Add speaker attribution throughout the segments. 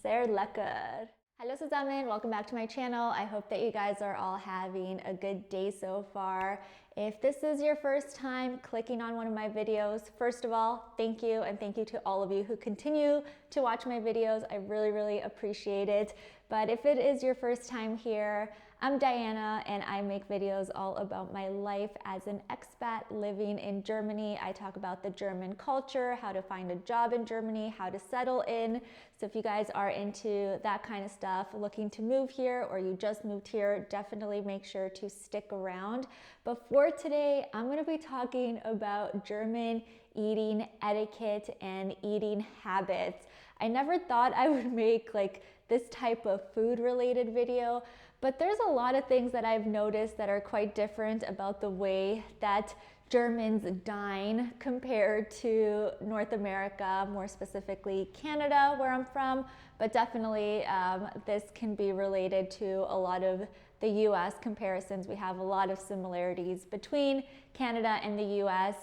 Speaker 1: sehr lecker. Hallo zusammen, welcome back to my channel. I hope that you guys are all having a good day so far. If this is your first time clicking on one of my videos, first of all, thank you, and thank you to all of you who continue to watch my videos. I really appreciate it. But if it is your first time here, I'm Diana and I make videos all about my life as an expat living in Germany. I talk about the German culture, how to find a job in Germany, how to settle in. So if you guys are into that kind of stuff, looking to move here, or you just moved here, definitely make sure to stick around. But for today, I'm going to be talking about German eating etiquette and eating habits. I never thought I would make like this type of food related video, but there's a lot of things that I've noticed that are quite different about the way that Germans dine compared to North America, more specifically Canada, where I'm from, but definitely this can be related to a lot of the US comparisons. We have a lot of similarities between Canada and the US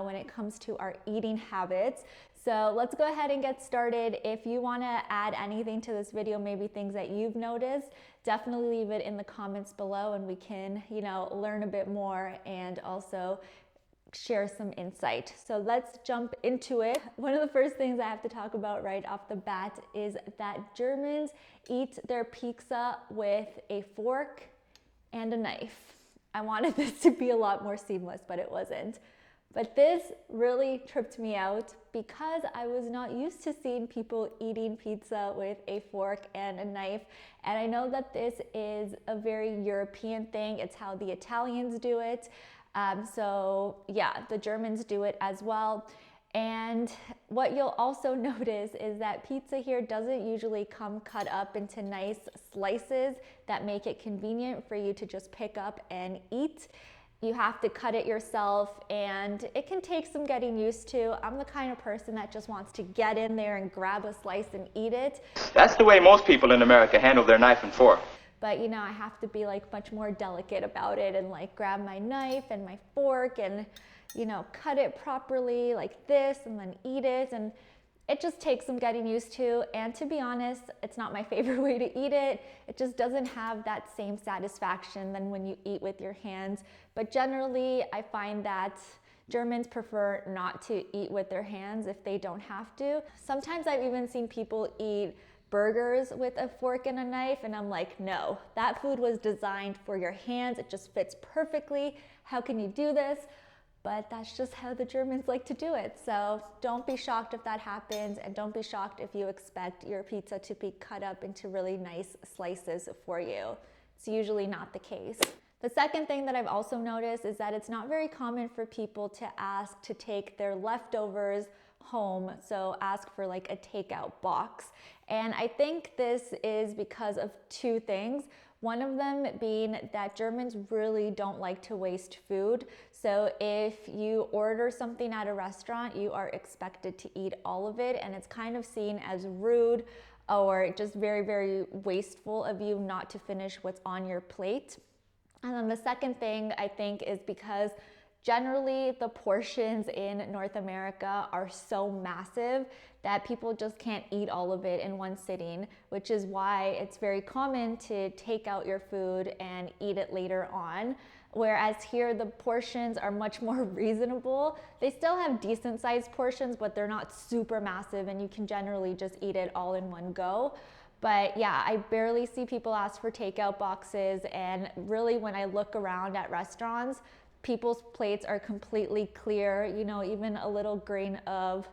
Speaker 1: when it comes to our eating habits. So let's go ahead and get started. If you want to add anything to this video, maybe things that you've noticed, definitely leave it in the comments below and we can, learn a bit more and also share some insight. So let's jump into it. One of the first things I have to talk about right off the bat is that Germans eat their pizza with a fork and a knife. I wanted this to be a lot more seamless, but it wasn't. But this really tripped me out because I was not used to seeing people eating pizza with a fork and a knife. And I know that this is a very European thing. It's how the Italians do it. So yeah, the Germans do it as well. And what you'll also notice is that pizza here doesn't usually come cut up into nice slices that make it convenient for you to just pick up and eat. You have to cut it yourself and it can take some getting used to. I'm the kind of person that just wants to get in there and grab a slice and eat it.
Speaker 2: That's the way most people in America handle their knife and fork.
Speaker 1: But I have to be like much more delicate about it and like grab my knife and my fork and cut it properly like this and then eat it. And it just takes some getting used to, and to be honest, it's not my favorite way to eat it. It just doesn't have that same satisfaction than when you eat with your hands. But generally, I find that Germans prefer not to eat with their hands if they don't have to. Sometimes I've even seen people eat burgers with a fork and a knife, and I'm like, no, that food was designed for your hands. It just fits perfectly. How can you do this? But that's just how the Germans like to do it. So don't be shocked if that happens, and don't be shocked if you expect your pizza to be cut up into really nice slices for you. It's usually not the case. The second thing that I've also noticed is that it's not very common for people to ask to take their leftovers home, so ask for like a takeout box. And I think this is because of two things. One of them being that Germans really don't like to waste food. So if you order something at a restaurant, you are expected to eat all of it, and it's kind of seen as rude or just very wasteful of you not to finish what's on your plate. And then the second thing I think is because generally the portions in North America are so massive that people just can't eat all of it in one sitting, which is why it's very common to take out your food and eat it later on. Whereas here the portions are much more reasonable. They still have decent sized portions, but they're not super massive, and you can generally just eat it all in one go. But yeah, I barely see people ask for takeout boxes, and really when I look around at restaurants, people's plates are completely clear, even a little grain of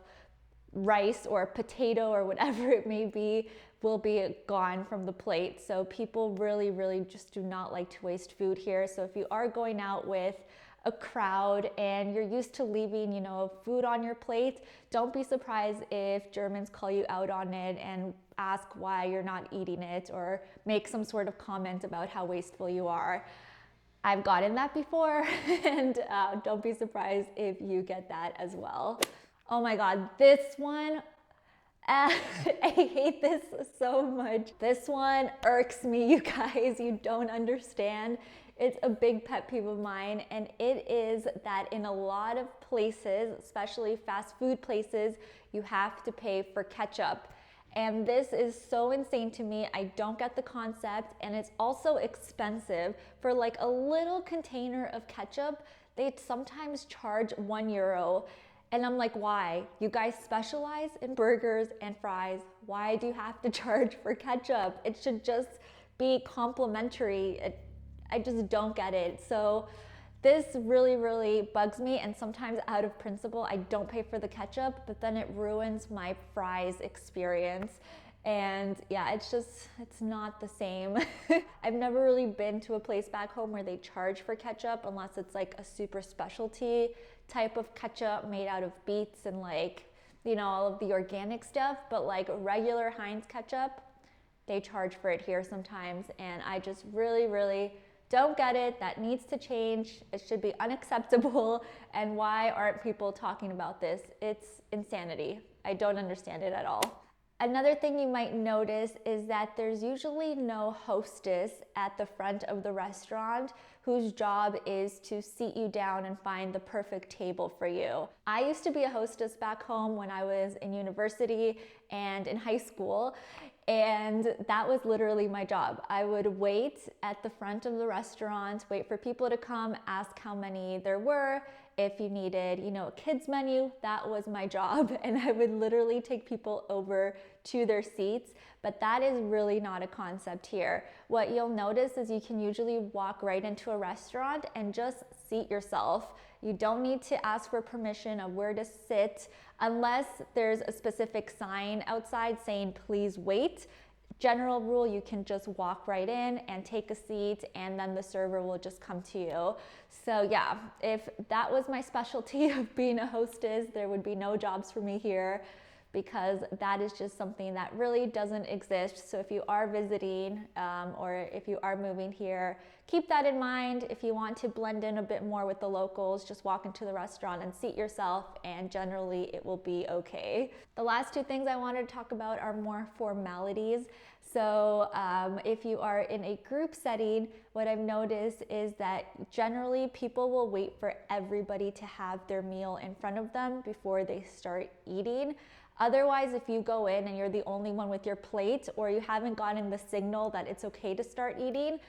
Speaker 1: rice or potato or whatever it may be will be gone from the plate. So people really just do not like to waste food here. So if you are going out with a crowd and you're used to leaving, food on your plate, don't be surprised if Germans call you out on it and ask why you're not eating it or make some sort of comment about how wasteful you are. I've gotten that before, and don't be surprised if you get that as well. Oh my God, this one, I hate this so much. This one irks me, you guys, you don't understand. It's a big pet peeve of mine, and it is that in a lot of places, especially fast food places, you have to pay for ketchup. And this is so insane to me. I don't get the concept, and it's also expensive. For like a little container of ketchup, they sometimes charge €1. And I'm like, why? You guys specialize in burgers and fries. Why do you have to charge for ketchup? It should just be complimentary. I just don't get it. So this really, really bugs me, and sometimes out of principle, I don't pay for the ketchup, but then it ruins my fries experience. And yeah, it's not the same. I've never really been to a place back home where they charge for ketchup unless it's like a super specialty type of ketchup made out of beets and like, you know, all of the organic stuff. But like regular Heinz ketchup, they charge for it here sometimes, and I just really, really don't get it. That needs to change. It should be unacceptable. And why aren't people talking about this? It's insanity. I don't understand it at all. Another thing you might notice is that there's usually no hostess at the front of the restaurant whose job is to seat you down and find the perfect table for you. I used to be a hostess back home when I was in university and in high school, and that was literally my job. I would wait at the front of the restaurant, wait for people to come, ask how many there were. If you needed, you know, a kids menu, that was my job. And I would literally take people over to their seats, but that is really not a concept here. What you'll notice is you can usually walk right into a restaurant and just seat yourself. You don't need to ask for permission of where to sit unless there's a specific sign outside saying please wait. General rule, you can just walk right in and take a seat, and then the server will just come to you. So yeah, if that was my specialty of being a hostess, there would be no jobs for me here, because that is just something that really doesn't exist. So if you are visiting or if you are moving here, keep that in mind. If you want to blend in a bit more with the locals, just walk into the restaurant and seat yourself, and generally it will be okay. The last two things I wanted to talk about are more formalities. So if you are in a group setting, what I've noticed is that generally people will wait for everybody to have their meal in front of them before they start eating. Otherwise, if you go in and you're the only one with your plate, or you haven't gotten the signal that it's okay to start eating,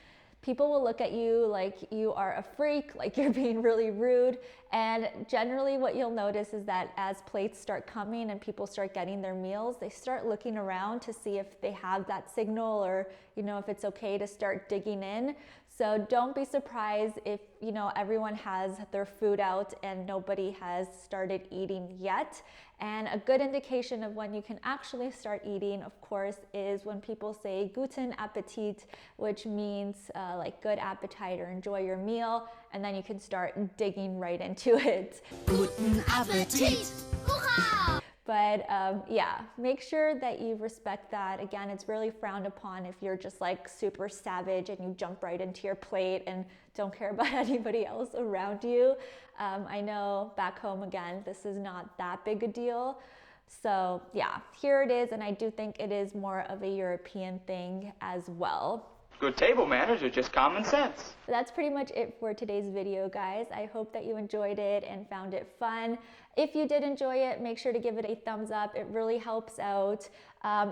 Speaker 1: people will look at you like you are a freak, like you're being really rude. And generally what you'll notice is that as plates start coming and people start getting their meals, they start looking around to see if they have that signal, or, you know, if it's okay to start digging in. So don't be surprised if, you know, everyone has their food out and nobody has started eating yet. And a good indication of when you can actually start eating, of course, is when people say Guten Appetit, which means like good appetite or enjoy your meal, and then you can start digging right into it.
Speaker 3: Guten Appetit! Hurra!
Speaker 1: But yeah, make sure that you respect that. Again, it's really frowned upon if you're just like super savage and you jump right into your plate and don't care about anybody else around you. I know back home, again, this is not that big a deal. So yeah, here it is, and I do think it is more of a European thing as well.
Speaker 2: Good table manners are just common sense.
Speaker 1: That's pretty much it for today's video, guys. I hope that you enjoyed it and found it fun. If you did enjoy it, make sure to give it a thumbs up. It really helps out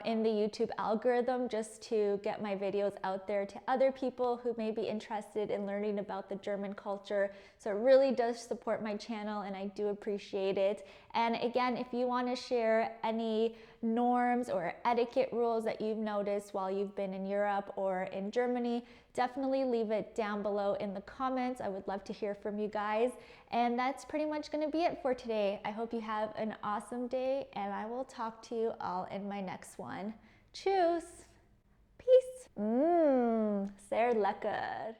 Speaker 1: in the YouTube algorithm, just to get my videos out there to other people who may be interested in learning about the German culture. So it really does support my channel, and I do appreciate it. And again, if you want to share any norms or etiquette rules that you've noticed while you've been in Europe or in Germany, definitely leave it down below in the comments. I would love to hear from you guys. And that's pretty much going to be it for today. I hope you have an awesome day, and I will talk to you all in my next one. Tschüss. Peace. Sehr lecker.